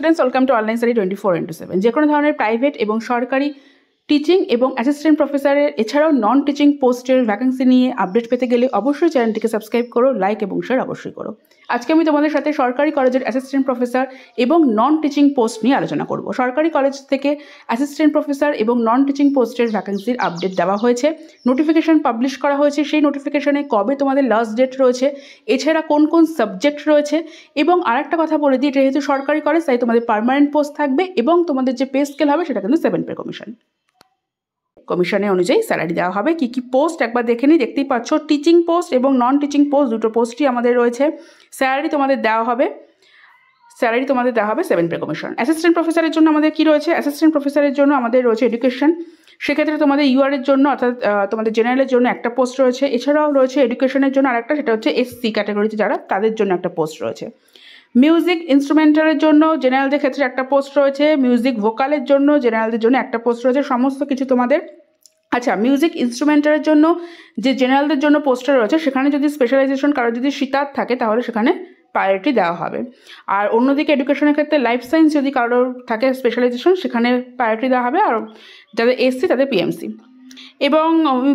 Students welcome to online study 24/7 যে কোনো ধরনের প্রাইভেট এবং সরকারি টিচিং এবং অ্যাসিস্ট্যান্ট প্রফেসরের এছাড়াও নন টিচিং পোস্টের ভ্যাকেন্সি নিয়ে আপডেট পেতে গেলে অবশ্যই চ্যানেলটিকে সাবস্ক্রাইব করো, লাইক এবং শেয়ার অবশ্যই করো। আজকে আমি তোমাদের সাথে সরকারি কলেজের অ্যাসিস্ট্যান্ট প্রফেসর এবং নন টিচিং পোস্ট নিয়ে আলোচনা করব। সরকারি কলেজ থেকে অ্যাসিস্ট্যান্ট প্রফেসর এবং নন টিচিং পোস্টের ভ্যাকেন্সির আপডেট দেওয়া হয়েছে, নোটিফিকেশন পাবলিশ করা হয়েছে। সেই নোটিফিকেশনে কবে তোমাদের লাস্ট ডেট রয়েছে, এছাড়া কোন কোন সাবজেক্ট রয়েছে, এবং আরেকটা কথা বলে দিই, এটা যেহেতু সরকারি কলেজ তাই তোমাদের পার্মানেন্ট পোস্ট থাকবে এবং তোমাদের যে পে স্কেল হবে সেটা কিন্তু 7 পে কমিশনের অনুযায়ী স্যালারি দেওয়া হবে। কি কি পোস্ট একবার দেখে নিই। দেখতেই পাচ্ছ টিচিং পোস্ট এবং নন টিচিং পোস্ট দুটো পোস্টই আমাদের রয়েছে। স্যালারি তোমাদের দেওয়া হবে 7 পে কমিশন। অ্যাসিস্ট্যান্ট প্রফেসরের জন্য আমাদের কি রয়েছে? অ্যাসিস্ট্যান্ট প্রফেসরের জন্য আমাদের রয়েছে এডুকেশন, সেক্ষেত্রে তোমাদের ইউআরের জন্য অর্থাৎ তোমাদের জেনারেলের জন্য একটা পোস্ট রয়েছে। এছাড়াও রয়েছে এডুকেশনের জন্য আরেকটা, সেটা হচ্ছে এসসি ক্যাটাগরিতে যারা, তাদের জন্য একটা পোস্ট রয়েছে। মিউজিক ইনস্ট্রুমেন্টালের জন্য জেনারেলদের ক্ষেত্রে একটা পোস্ট রয়েছে, মিউজিক ভোকালের জন্য জেনারেলদের জন্য একটা পোস্ট রয়েছে। সমস্ত কিছু তোমাদের মিউজিক ইনস্ট্রুমেন্টালের জন্য যে জেনারেলদের জন্য পোস্টটা রয়েছে সেখানে যদি স্পেশালাইজেশন কারো যদি সিতার থাকে তাহলে সেখানে প্রায়োরিটি দেওয়া হবে। আর অন্যদিকে এডুকেশনের ক্ষেত্রে লাইফ সায়েন্স যদি কারোর থাকে স্পেশালাইজেশন সেখানে প্রায়োরিটি দেওয়া হবে, আর যাদের এসসি তাদের পিএমসি। এবং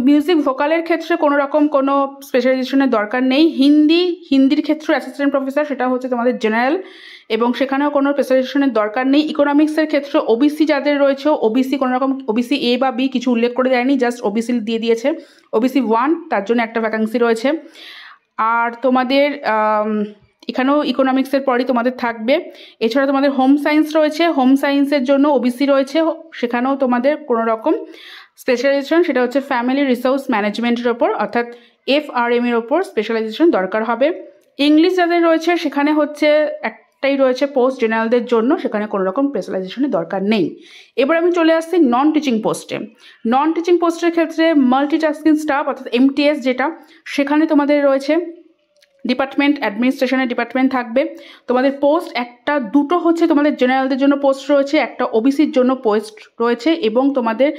মিউজিক ভোকালের ক্ষেত্রে কোনো রকম কোনো স্পেশালাইজেশনের দরকার নেই। হিন্দির ক্ষেত্রে অ্যাসিস্ট্যান্ট প্রফেসর সেটা হচ্ছে তোমাদের জেনারেল এবং সেখানেও কোনো স্পেশালাইজেশনের দরকার নেই। ইকোনমিক্সের ক্ষেত্রে ওবিসি যাদের রয়েছে, ওবিসি কোনো রকম ওবিসি এ বা বি কিছু উল্লেখ করে দেয়নি, জাস্ট ওবিসি দিয়ে দিয়েছে। ওবিসি 1 তার জন্য একটা ভ্যাকান্সি রয়েছে। আর তোমাদের এখানেও ইকোনমিক্সের পরই তোমাদের থাকবে। এছাড়া তোমাদের হোম সায়েন্স রয়েছে, হোম সায়েন্সের জন্য ওবিসি রয়েছে, সেখানেও তোমাদের কোনো রকম স্পেশালাইজেশন সেটা হচ্ছে ফ্যামিলি রিসোর্স ম্যানেজমেন্টের ওপর অর্থাৎ FRM এর ওপর স্পেশালাইজেশন দরকার হবে। ইংলিশ যাদের রয়েছে সেখানে হচ্ছে একটাই রয়েছে পোস্ট জেনারেলদের জন্য, সেখানে কোনো রকম স্পেশালাইজেশনের দরকার নেই। এবার আমি চলে আসছি নন টিচিং পোস্টে। নন টিচিং পোস্টের ক্ষেত্রে মাল্টিটাস্কিং স্টাফ অর্থাৎ MTS যেটা, সেখানে তোমাদের রয়েছে ডিপার্টমেন্ট অ্যাডমিনিস্ট্রেশনের ডিপার্টমেন্ট থাকবে। তোমাদের পোস্ট একটা দুটো হচ্ছে তোমাদের জেনারেলদের জন্য পোস্ট রয়েছে, একটা ওবিসির জন্য পোস্ট রয়েছে এবং তোমাদের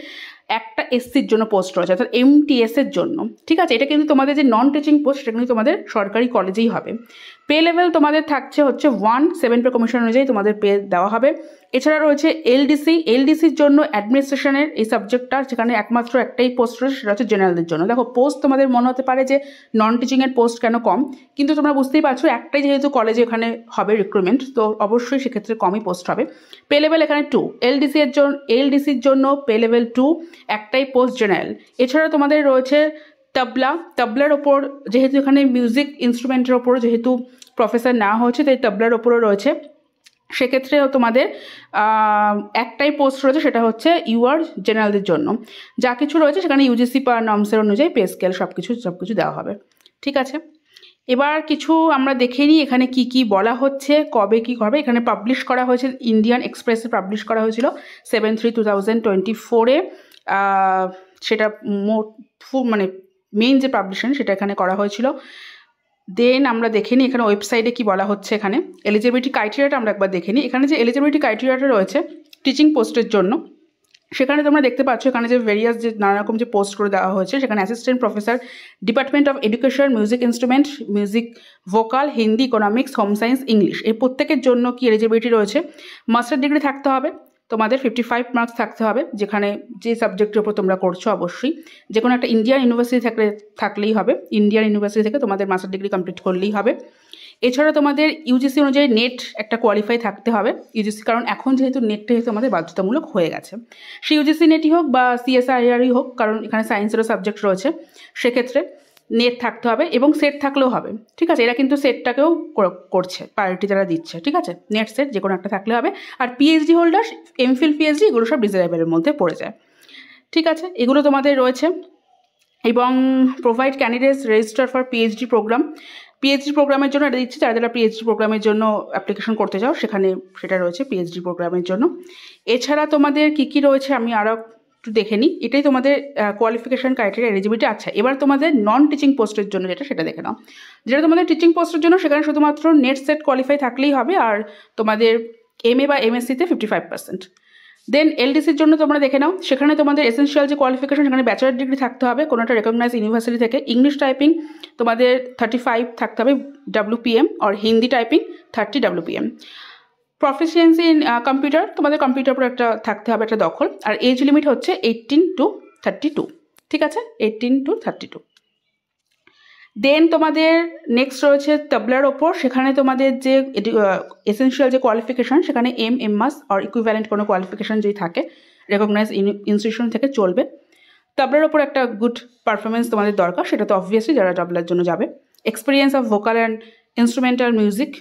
একটা এসসির জন্য পোস্ট রয়েছে অর্থাৎ MTS এর জন্য। ঠিক আছে, এটা কিন্তু তোমাদের যে নন টিচিং পোস্ট সেটা কিন্তু তোমাদের সরকারি কলেজেই হবে। পে লেভেল তোমাদের থাকছে হচ্ছে 7 পে কমিশন অনুযায়ী তোমাদের পে দেওয়া হবে। এছাড়া রয়েছে এলডিসির জন্য অ্যাডমিনিস্ট্রেশনের এই সাবজেক্টটা, যেখানে একমাত্র একটাই পোস্ট রয়েছে সেটা হচ্ছে জেনারেলদের জন্য। দেখো পোস্ট তোমাদের মনে হতে পারে যে নন টিচিংয়ের পোস্ট কেন কম, কিন্তু তোমরা বুঝতেই পারছো একটাই যেহেতু কলেজে এখানে হবে রিক্রুটমেন্ট, তো অবশ্যই সেক্ষেত্রে কমই পোস্ট হবে। পে লেভেল এখানে 2, এলডিসির জন্য পে লেভেল 2, একটাই পোস্ট জেনারেল। এছাড়া তোমাদের রয়েছে তবলার ওপর, যেহেতু এখানে মিউজিক ইনস্ট্রুমেন্টের ওপর যেহেতু প্রফেসর নেওয়া হয়েছে তাই তবলার ওপরও রয়েছে, সেক্ষেত্রেও তোমাদের একটাই পোস্ট রয়েছে, সেটা হচ্ছে ইউআর জেনারেলদের জন্য। যা কিছু রয়েছে সেখানে ইউজিসি পার নর্মসের অনুযায়ী পে স্কেল সব কিছু দেওয়া হবে। ঠিক আছে, এবার কিছু আমরা দেখে নিই এখানে কি কি বলা হচ্ছে, কবে কি হবে। এখানে পাবলিশ করা হয়েছে, ইন্ডিয়ান এক্সপ্রেসে পাবলিশ করা হয়েছিল 7/3/2024-এ। সেটা মানে মেইন যে পাবলিশন সেটা এখানে করা হয়েছিল। দেন আমরা দেখে নিই এখানে ওয়েবসাইটে কি বলা হচ্ছে। এখানে এলিজিবিলিটি ক্রাইটেরিয়াটা আমরা একবার দেখে নিই। এখানে যে এলিজিবিলিটি ক্রাইটেরিয়াটা রয়েছে টিচিং পোস্টের জন্য, সেখানে তোমরা দেখতে পাচ্ছ এখানে যে ভেরিয়াস যে নানা রকম যে পোস্ট করে দেওয়া হয়েছে, সেখানে assistant professor, department of education, music instrument, music vocal, Hindi, economics, home science, English, এই প্রত্যেকের জন্য কি এলিজিবিলিটি রয়েছে? মাস্টার ডিগ্রি থাকতে হবে, তোমাদের 55 মার্কস থাকতে হবে, যেখানে যে সাবজেক্টের উপর তোমরা করছো অবশ্যই যে কোনো একটা ইন্ডিয়ান ইউনিভার্সিটি থাকলেই হবে। ইন্ডিয়ান ইউনিভার্সিটি থেকে তোমাদের মাস্টার ডিগ্রি কমপ্লিট করলেই হবে। এছাড়া তোমাদের ইউজিসি অনুযায়ী নেট একটা কোয়ালিফাই থাকতে হবে ইউজিসি, কারণ এখন যেহেতু নেটটা যেহেতু আমাদের বাধ্যতামূলক হয়ে গেছে, সেই ইউজিসি নেটই হোক বা CSIRই হোক, কারণ এখানে সায়েন্সেরও সাবজেক্ট রয়েছে, সেক্ষেত্রে নেট থাকতে হবে এবং সেট থাকলেও হবে। ঠিক আছে, এরা কিন্তু সেটটাকেও করছে, প্রায়োরিটি যারা দিচ্ছে। ঠিক আছে, নেট সেট যে কোনো একটা থাকলে হবে। আর পিএইচডি হোল্ডার, এমফিল পিএইচডি এগুলো সব ডিজারেবলের মধ্যে পড়ে যায়। ঠিক আছে, এগুলো তোমাদের রয়েছে। এবং provide candidates register for PhD programme, PhD প্রোগ্রামের জন্য এটা দিচ্ছে, যারা পিএইচডি প্রোগ্রামের জন্য অ্যাপ্লিকেশন করতে চাও সেখানে সেটা রয়েছে পিএইচডি প্রোগ্রামের জন্য। এছাড়া তোমাদের কি রয়েছে আমি আরও একটু দেখে নিই। এটাই তোমাদের কোয়ালিফিকেশান ক্রাইটেরিয়া, এলিজিবিলিটি। আচ্ছা, এবার তোমাদের নন টিচিং পোস্টের জন্য সেটা দেখে নাও। যেটা তোমাদের টিচিং পোস্টের জন্য সেখানে শুধুমাত্র নেট সেট কোয়ালিফাই থাকলেই হবে, আর তোমাদের MA বা MSc-তে 55%। দেন এলডিসির জন্য তোমরা দেখে নাও, সেখানে তোমাদের এসেনশিয়াল যে কোয়ালিফিকেশন সেখানে ব্যাচেলার ডিগ্রি থাকতে হবে কোনো একটা রেকগনাইজ ইউনিভার্সিটি থেকে। ইংলিশ টাইপিং তোমাদের 35 থাকতে হবে WPM, আর Hindi typing 30 WPM। Proficiency in computer, তোমাদের কম্পিউটার উপর একটা থাকতে হবে একটা দখল। আর এজ লিমিট হচ্ছে 18 to 32, ঠিক আছে, 18 to 32। দেন তোমাদের নেক্সট রয়েছে তবলার ওপর, সেখানে তোমাদের যে এসেনশিয়াল যে কোয়ালিফিকেশান, সেখানে এমএস আর ইকুইভ্যালেন্ট কোনো কোয়ালিফিকেশান যদি থাকে রেকগনাইজ ইনস্টিটিউশন থেকে চলবে। তবলার ওপর একটা গুড পারফরমেন্স তোমাদের দরকার, সেটা তো অবভিয়াসলি যারা তবলার জন্য যাবে। Experience of vocal and instrumental music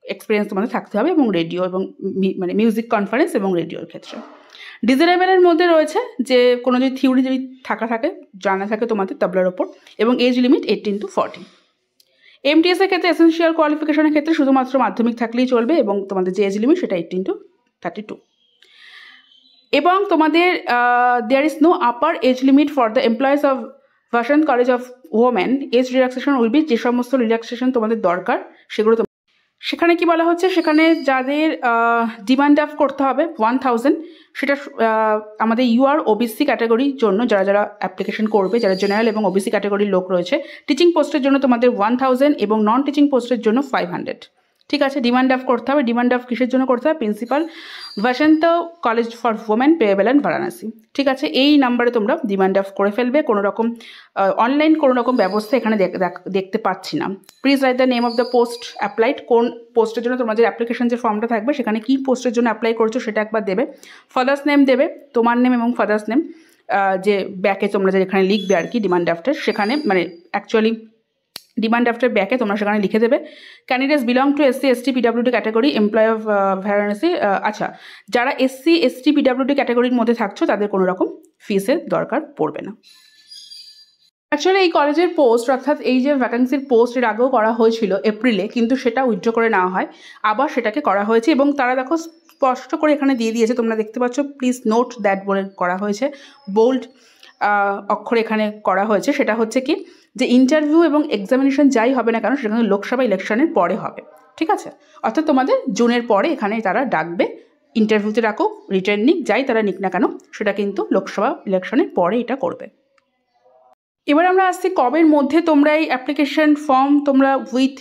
experience তোমাদের থাকতে হবে, এবং রেডিও এবং মানে মিউজিক কনফারেন্স এবং রেডিওর ক্ষেত্রে। ডিজারেবলের মধ্যে রয়েছে যে কোনো যদি থিওরি যদি থাকে জানা থাকে তোমাদের তবলার ওপর, এবং এজ লিমিট 18 to 40। এমটিএস এর ক্ষেত্রে এসেনশিয়াল কোয়ালিফিকেশনের ক্ষেত্রে শুধুমাত্র মাধ্যমিক থাকলেই চলবে, এবং তোমাদের যে এজ লিমিট সেটা 18 to 32। এবং তোমাদের there is no upper age limit for the employees of Vasanta college of women. Age relaxation will be, যে সমস্ত রিল্যাক্সেশন তোমাদের দরকার সেগুলো সেখানে কি বলা হচ্ছে, সেখানে যাদের ডিমান্ড ড্রাফট করতে হবে 1000, সেটা আমাদের ইউআর ওবিসি ক্যাটাগরির জন্য যারা অ্যাপ্লিকেশন করবে, যারা জেনারেল এবং ওবিসি ক্যাটাগরির লোক রয়েছে। টিচিং পোস্টের জন্য তোমাদের 1000 এবং নন টিচিং পোস্টের জন্য 500, ঠিক আছে। ডিমান্ড ড্রাফট করতে হবে। ডিমান্ড ড্রাফট কিসের জন্য করতে হবে? Principal Vasanta college for women payable and Varanasi, ঠিক আছে। এই নাম্বারে তোমরা ডিমান্ড ড্রাফট করে ফেলবে। কোনো রকম অনলাইন কোনো রকম ব্যবস্থা এখানে দেখতে পাচ্ছি না। Please write the name of the post applied, কোন পোস্টের জন্য তোমাদের অ্যাপ্লিকেশন যে ফর্মটা থাকবে সেখানে কী পোস্টের জন্য অ্যাপ্লাই করছো সেটা একবার দেবে। ফাদার্স নেম দেবে, তোমার নেম এবং ফাদার্স নেম, যে ব্যাকে তোমরা যেখানে লিখবে আর কি ডিমান্ড ড্রাফটের, সেখানে মানে অ্যাকচুয়ালি ডিমান্ড ড্রাফটের ব্যাকে তোমরা সেখানে লিখে দেবে candidates belong to SC ST PWD category employ of Varanasi. আচ্ছা, যারা এসসি এসটি পিডাব্লিউডি ক্যাটাগরির মধ্যে থাকছো তাদের কোনো রকম ফিসের দরকার পড়বে না। অ্যাকচুয়ালি এই কলেজের পোস্ট, অর্থাৎ এই যে ভ্যাকেন্সির পোস্ট এর আগেও করা হয়েছিল এপ্রিলে, কিন্তু সেটা উইথড্র করে নেওয়া হয়, আবার সেটাকে করা হয়েছে। এবং তারা দেখো স্পষ্ট করে এখানে দিয়ে দিয়েছে, তোমরা দেখতে পাচ্ছ, প্লিজ নোট দ্যাট বলে করা হয়েছে, বোল্ড অক্ষরে এখানে করা হয়েছে। সেটা হচ্ছে কি, যে ইন্টারভিউ এবং এক্সামিনেশন যাই হবে না কেন সেটা কিন্তু লোকসভা ইলেকশনের পরে হবে, ঠিক আছে। অর্থাৎ তোমাদের জুনের পরে এখানে তারা ডাকবে, ইন্টারভিউতে রাখো, রিটার্ন নিক, যাই তারা নিক না কেন, সেটা কিন্তু লোকসভা ইলেকশনের পরে এটা করবে। এবার আমরা আসছি কবের মধ্যে তোমরা এই অ্যাপ্লিকেশন ফর্ম তোমরা উইথ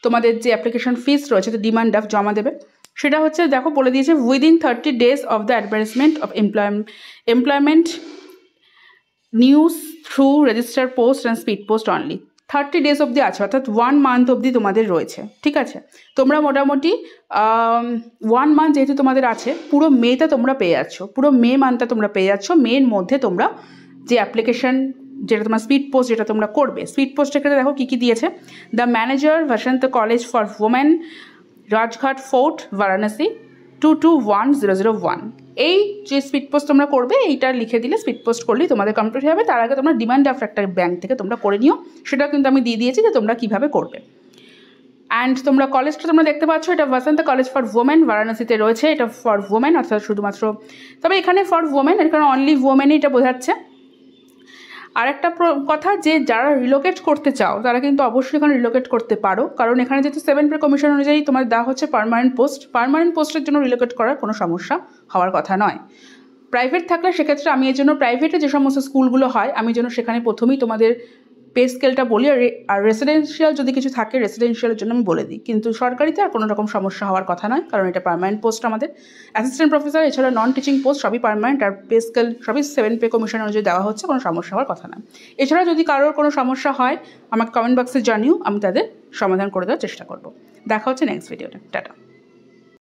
তোমাদের যে অ্যাপ্লিকেশন ফিস রয়েছে, তো ডিমান্ড ড্রাফট জমা দেবে। সেটা হচ্ছে দেখো বলে দিয়েছে, within 30 days of the advertisement of employment news through register post and speed post only. 30 days অবধি আছে, অর্থাৎ 1 month অবধি তোমাদের রয়েছে, ঠিক আছে। তোমরা মোটামুটি 1 month যেহেতু তোমাদের আছে, পুরো মেটা তোমরা পেয়ে যাচ্ছ, পুরো মে মান্থটা তোমরা পেয়ে যাচ্ছ। মের মধ্যে তোমরা যে অ্যাপ্লিকেশন, যেটা তোমার স্পিড পোস্ট যেটা তোমরা করবে, স্পিড পোস্টের ক্ষেত্রে দেখো কী কী দিয়েছে। The manager Vasanta college for women Rajghat fort Varanasi 221001। এই যে স্পিড পোস্ট তোমরা করবে এইটা লিখে দিলে, স্পিড পোস্ট করলেই তোমাদের কমপ্লিট হবে। তার আগে তোমরা ডিমান্ড ড্রাফট একটা ব্যাংক থেকে তোমরা করে নিও, সেটাও কিন্তু আমি দিয়ে দিয়েছি যে তোমরা কীভাবে করবে। অ্যান্ড তোমরা কলেজটা তোমরা দেখতে পাচ্ছ, এটা ভাসান্ত কলেজ ফর ওমেন বারাণসীতে রয়েছে। এটা ফর ওমেন, অর্থাৎ শুধুমাত্র, তবে এখানে ফর ওমেন, এখানে অনলি ওমেনই এটা বোঝাচ্ছে। আর একটা কথা, যে যারা রিলোকেট করতে চাও তারা কিন্তু অবশ্যই এখানে রিলোকেট করতে পারো, কারণ এখানে যেহেতু 7 পে কমিশন অনুযায়ী তোমার দেওয়া হচ্ছে পার্মানেন্ট পোস্ট। পার্মানেন্ট পোস্টের জন্য রিলোকেট করার কোনো সমস্যা হওয়ার কথা নয়। প্রাইভেট থাকলে সেক্ষেত্রে আমি এর জন্য প্রাইভেটে যে সমস্ত স্কুলগুলো হয়, আমি যেন সেখানে প্রথমেই তোমাদের পে স্কেলটা বলি, আর রেসিডেন্সিয়াল যদি কিছু থাকে রেসিডেন্সিয়ালের জন্য আমি বলে দিই। কিন্তু সরকারিতে আর কোনো রকম সমস্যা হওয়ার কথা নয়, কারণ এটা পার্মানেন্ট পোস্ট আমাদের। অ্যাসিস্ট্যান্ট প্রফেসর এছাড়া নন টিচিং পোস্ট সবই পার্মানেন্ট, আর পে স্কেল সবই 7 পে কমিশন অনুযায়ী দেওয়া হচ্ছে, কোনো সমস্যা হওয়ার কথা না। এছাড়া যদি কারোর কোনো সমস্যা হয় আমাকে কমেন্ট বক্সে জানিও, আমি তাদের সমাধান করে দেওয়ার চেষ্টা করব। দেখা হচ্ছে নেক্সট ভিডিওতে। টাটা।